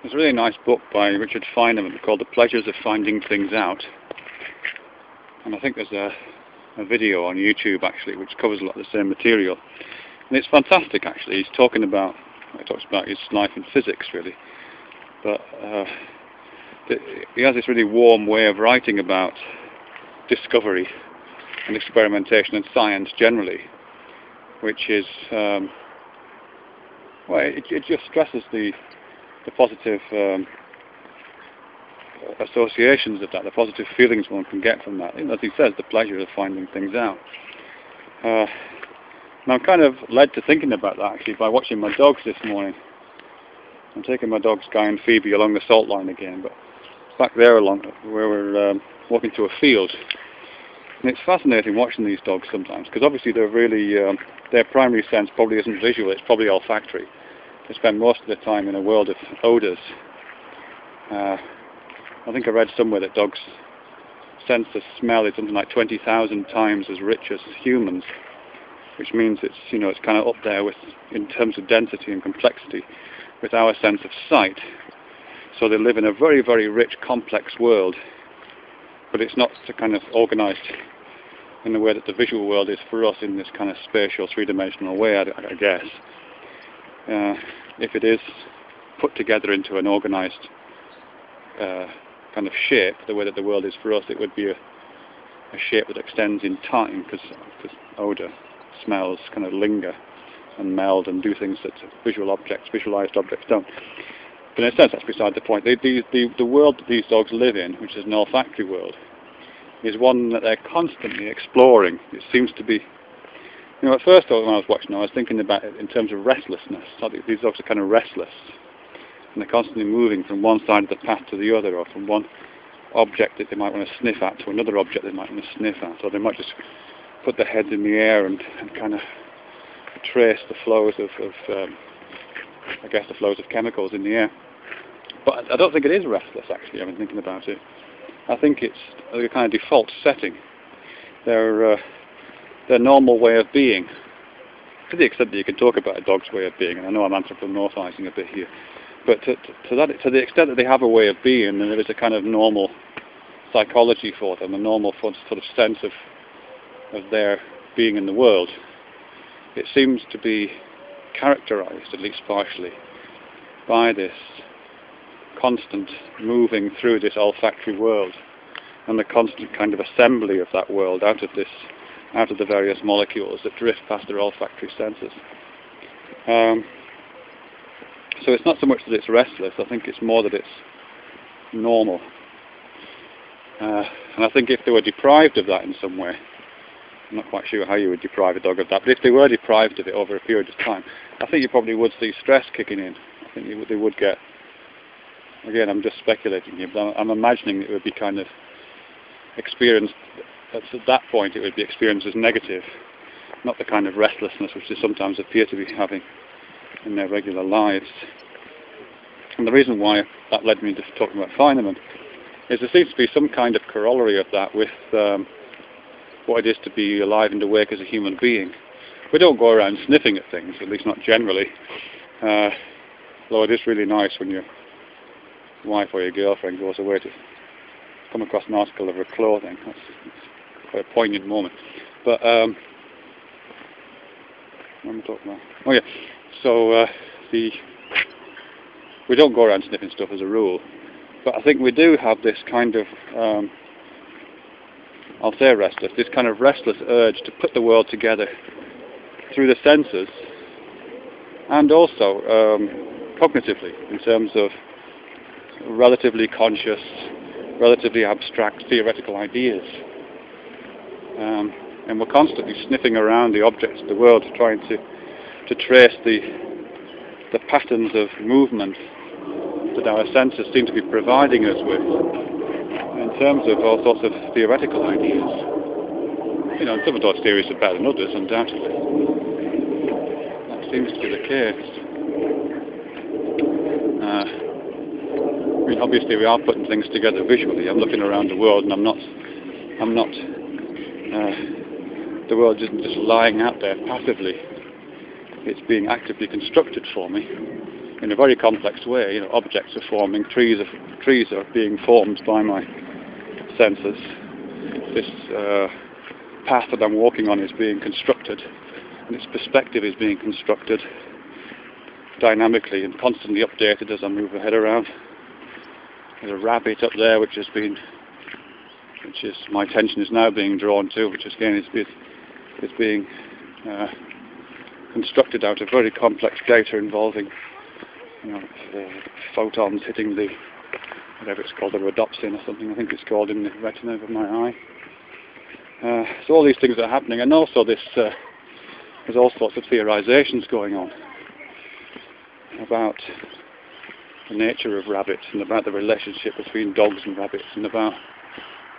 There's a really nice book by Richard Feynman called The Pleasures of Finding Things Out. And I think there's a video on YouTube actually which covers a lot of the same material. And it's fantastic actually. He talks about his life in physics really. But he has this really warm way of writing about discovery and experimentation and science generally, which is, well, it just stresses the positive associations of that, the positive feelings one can get from that. As he says, the pleasure of finding things out. And I'm kind of led to thinking about that actually by watching my dogs this morning. I'm taking my dogs Guy and Phoebe along the salt line again, but back there along where we're walking through a field. And it's fascinating watching these dogs sometimes, because obviously they're really, their primary sense probably isn't visual, it's probably olfactory. They spend most of the time in a world of odours. I think I read somewhere that dogs' sense of smell is something like 20,000 times as rich as humans, which means it's, it's kind of up there with, in terms of density and complexity, with our sense of sight. So they live in a very, very rich, complex world, but it's not so kind of organised in the way that the visual world is for us in this kind of spatial, three-dimensional way, I guess. If it is put together into an organised kind of shape, the way that the world is for us, it would be a shape that extends in time, because odour, smells kind of linger and meld and do things that visualised objects don't. But in a sense, that's beside the point. The world that these dogs live in, which is an olfactory world, is one that they're constantly exploring. It seems to be, at first when I was watching, I was thinking about it in terms of restlessness. These dogs are kind of restless, and they're constantly moving from one side of the path to the other, or from one object that they might want to sniff at to another object they might want to sniff at. Or they might just put their heads in the air and kind of trace the flows of I guess the flows of chemicals in the air. But I don't think it is restless actually, I've been thinking about it. I think it's a kind of default setting. Their normal way of being, to the extent that you can talk about a dog's way of being, and I know I'm anthropomorphizing a bit here, but to the extent that they have a way of being, then there is a kind of normal psychology for them, a normal sort of sense of their being in the world. It seems to be characterized, at least partially, by this constant moving through this olfactory world and the constant kind of assembly of that world out of the various molecules that drift past their olfactory senses. So it's not so much that it's restless, I think it's more that it's normal. And I think if they were deprived of that in some way, I'm not quite sure how you would deprive a dog of that, but if they were deprived of it over a period of time, I think you probably would see stress kicking in. I think they would get, again, I'm just speculating here, but I'm imagining it would be kind of experienced, at that point it would be experienced as negative, not the kind of restlessness which they sometimes appear to be having in their regular lives. And the reason why that led me to talking about Feynman is there seems to be some kind of corollary of that with what it is to be alive and awake as a human being. We don't go around sniffing at things, at least not generally, though it is really nice when your wife or your girlfriend goes away to come across an article of her clothing. That's quite a poignant moment. But what am I talking about? Oh yeah, so we don't go around sniffing stuff as a rule, but I think we do have this kind of I'll say restless, this kind of restless urge to put the world together through the senses, and also cognitively, in terms of relatively conscious, relatively abstract theoretical ideas. And we're constantly sniffing around the objects of the world, trying to trace the patterns of movement that our senses seem to be providing us with, in terms of all sorts of theoretical ideas. And some of those theories are better than others, undoubtedly. That seems to be the case. Obviously we are putting things together visually. I'm looking around the world and I'm not the world isn't just lying out there passively. It's being actively constructed for me. in a very complex way. You know, objects are forming, trees are being formed by my senses. This path that I'm walking on is being constructed, and its perspective is being constructed dynamically and constantly updated as I move my head around. There's a rabbit up there which my attention is now being drawn to, which again is being constructed out of very complex data involving, you know, photons hitting the, whatever it's called, the rhodopsin or something I think it's called, in the retina of my eye. So all these things are happening, and also there's all sorts of theorizations going on about the nature of rabbits, and about the relationship between dogs and rabbits, and about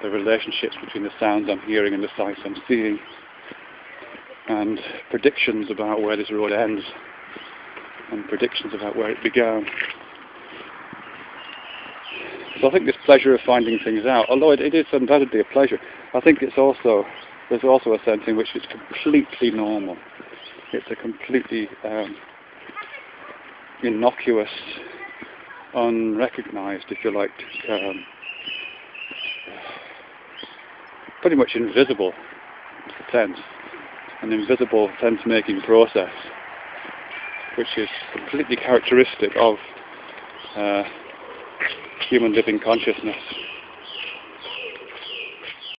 the relationships between the sounds I'm hearing and the sights I'm seeing, and predictions about where this road ends, and predictions about where it began. So I think this pleasure of finding things out, although it is undoubtedly a pleasure, I think there's also a sense in which it's completely normal. It's a completely innocuous, unrecognized, if you like, pretty much invisible sense, an invisible sense-making process, which is completely characteristic of human living consciousness.